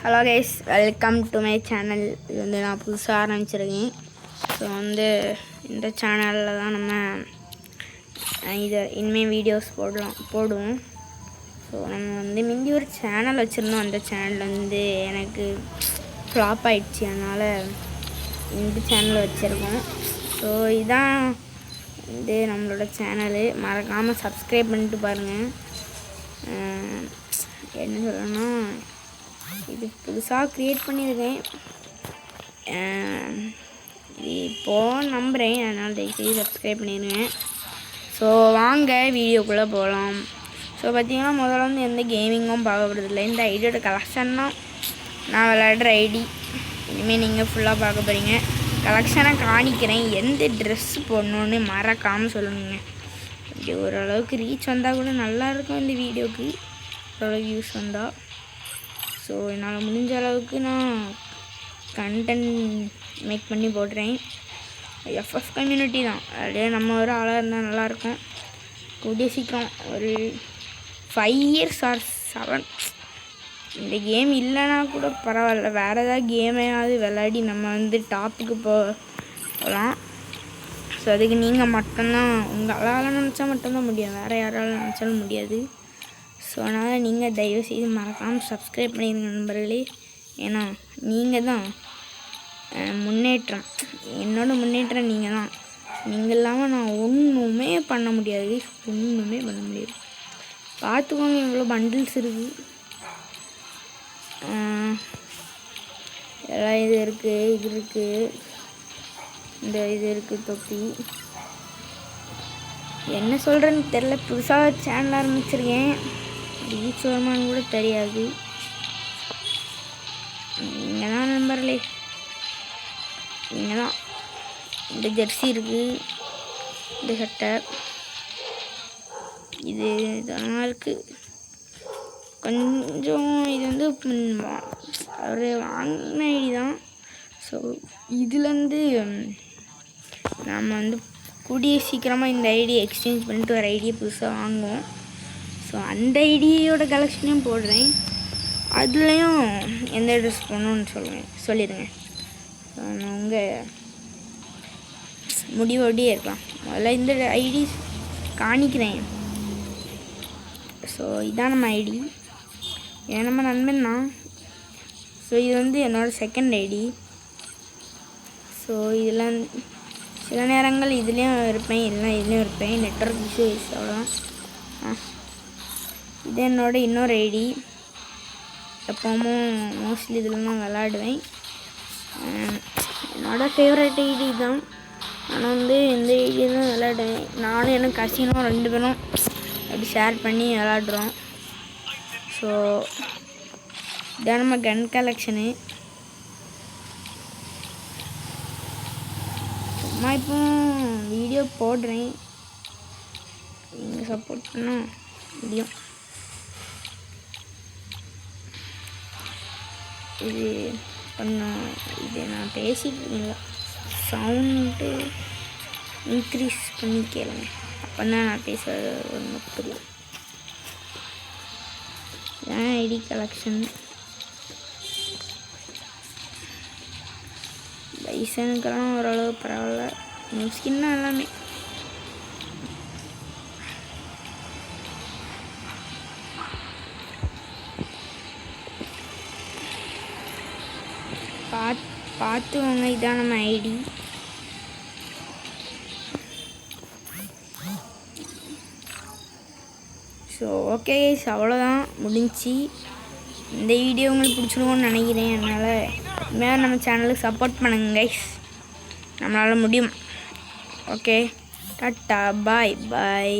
Hello guys, welcome to my channel. இது வந்து நான் புதுசாக ஆரம்பிச்சிருக்கேன். ஸோ வந்து இந்த சேனலில் தான் நம்ம இதை இனிமேல் வீடியோஸ் போடுவோம். ஸோ நம்ம வந்து முந்தி ஒரு சேனல் வச்சுருந்தோம். அந்த சேனல் வந்து எனக்கு ஃப்ளாப் ஆகிடுச்சு. அதனால் இந்த சேனல் வச்சுருக்கோம். ஸோ இதுதான் வந்து நம்மளோட சேனலு. மறக்காமல் சப்ஸ்கிரைப் பண்ணிட்டு பாருங்கள். என்ன சொல்லணும்னா, இது புதுசாக க்ரியேட் பண்ணியிருக்கேன். இப்போது நம்புகிறேன். அதனால் தயவுசெய்து சப்ஸ்கிரைப் பண்ணிடுங்க. ஸோ வாங்க வீடியோக்குள்ளே போகலாம். ஸோ பார்த்திங்கன்னா, முதல்ல வந்து எந்த கேமிங்கும் பார்க்கப்படுறதில்லை. இந்த ஐடியோட கலெக்ஷன் தான் நான் விளையாடுற ஐடி. இனிமேல் நீங்கள் ஃபுல்லாக பார்க்க போகிறீங்க. கலெக்ஷனை காணிக்கிறேன். எந்த ட்ரெஸ்ஸு போடணுன்னு மறக்காமல் சொல்லணுங்க. அப்படி ஓரளவுக்கு ரீச் வந்தால் கூட நல்லாயிருக்கும். இந்த வீடியோவுக்கு ஓரளவுக்கு யூஸ் வந்தால். ஸோ என்னால் முடிஞ்ச அளவுக்கு நான் கண்டென்ட் மேக் பண்ணி போடுறேன். எஃப்எஃப் கம்யூனிட்டி தான். அப்படியே நம்ம ஒரு ஆளாக இருந்தால் நல்லாயிருக்கும். கூடிய சீக்கிரம் ஒரு 5 years or 7 இந்த கேம் இல்லைனா கூட பரவாயில்ல, வேறு ஏதாவது கேமையாவது விளையாடி நம்ம வந்து டாப்புக்கு போகலாம். ஸோ அதுக்கு நீங்கள் மட்டும்தான், உங்களால் நினச்சா மட்டும்தான் முடியும். வேறு யாராலும் நினச்சாலும் முடியாது. ஸோ அதனால் நீங்கள் தயவுசெய்து மறக்காமல் சப்ஸ்கிரைப் பண்ணிடுங்க நண்பர்களே. ஏன்னா நீங்கள் தான் முன்னேற்றம். என்னோடய முன்னேற்றம் நீங்கள் தான். நீங்கள் இல்லாமல் நான் ஒன்றுமே பண்ண முடியாது. ஒன்றுமே பண்ண முடியாது. பார்த்துக்கோங்க, இவ்வளோ பண்டில்ஸ் இருக்குது. எல்லாம் இது இருக்குது, இது இருக்குது, இந்த இது இருக்குது, தொப்பி. என்ன சொல்கிறேன்னு தெரில. புதுசாக சேனல் ஆரம்பிச்சிருக்கேன். ரீச் வருமானு கூட தெரியாது. நீங்கள் தான் நண்பர்களே, நீங்கள் தான். இந்த ஜெர்சி இருக்குது, இந்த சட்டை, இது இதெல்லாம் இருக்குது. கொஞ்சம் இது வந்து ஒரு வாங்கின ஐடி தான். ஸோ இதுலேருந்து நம்ம வந்து கூடிய சீக்கிரமாக இந்த ஐடியை எக்ஸ்சேஞ்ச் பண்ணிட்டு ஒரு ஐடியை புதுசாக வாங்குவோம். ஸோ அந்த ஐடியோட கலெக்ஷனையும் போடுறேன். அதுலேயும் எந்த ட்ரெஸ் போடணுன்னு சொல்லிடுங்க. உங்கள் முடிவோடையே இருக்கலாம். முதல்ல இந்த ஐடி காணிக்கிறேன். ஸோ இதான் நம்ம ஐடி. ஏன் நம்ம நண்பன் தான். ஸோ இது வந்து என்னோடய செகண்ட் ஐடி. ஸோ இதில் சில நேரங்கள் இதுலேயும் இருப்பேன், இல்லைனா இதுலேயும் இருப்பேன். நெட்வொர்க் இஷ்யூஸ் அவ்வளோதான். இது என்னோட இன்னொரு ஐடி. எப்போவும் மோஸ்ட்லி இதில் தான் விளாடுவேன். என்னோடய ஃபேவரட் ஐடி தான். ஆனால் வந்து இந்த ஐடியை தான் விளாடுவேன். நானும் எனக்கு கசினும் 2 பேரும் அப்படி ஷேர் பண்ணி விளாடுறோம். ஸோ இதான் நம்ம கன் கலெக்ஷனு. சும்மா இப்போ வீடியோ போடுறேன். நீங்கள் சப்போர்ட் பண்ணால் முடியும். இது பண்ணோம். இது நான் பேசிட்டு சவுண்டு இன்க்ரீஸ் பண்ணி கேளுங்க. அப்போ தான் நான் பேசுகிறது ஒன்று புரியும். ஏன் ஐடி கலெக்ஷன் பைசனுக்கெல்லாம் ஓரளவு பரவாயில்ல. ஸ்கின்னா எல்லாமே பார்த்துக்கோங்க. இதான் நம்ம ஐடி. ஸோ ஓகே கைஸ், அவ்வளோதான் முடிஞ்சு. இந்த வீடியோ உங்களுக்கு பிடிச்சிருக்கோன்னு நினைக்கிறேன். அதனால் மேலே நம்ம சேனலுக்கு சப்போர்ட் பண்ணுங்க கைஸ். நம்மளால் முடியும். ஓகே, டாட்டா, பாய் பாய்.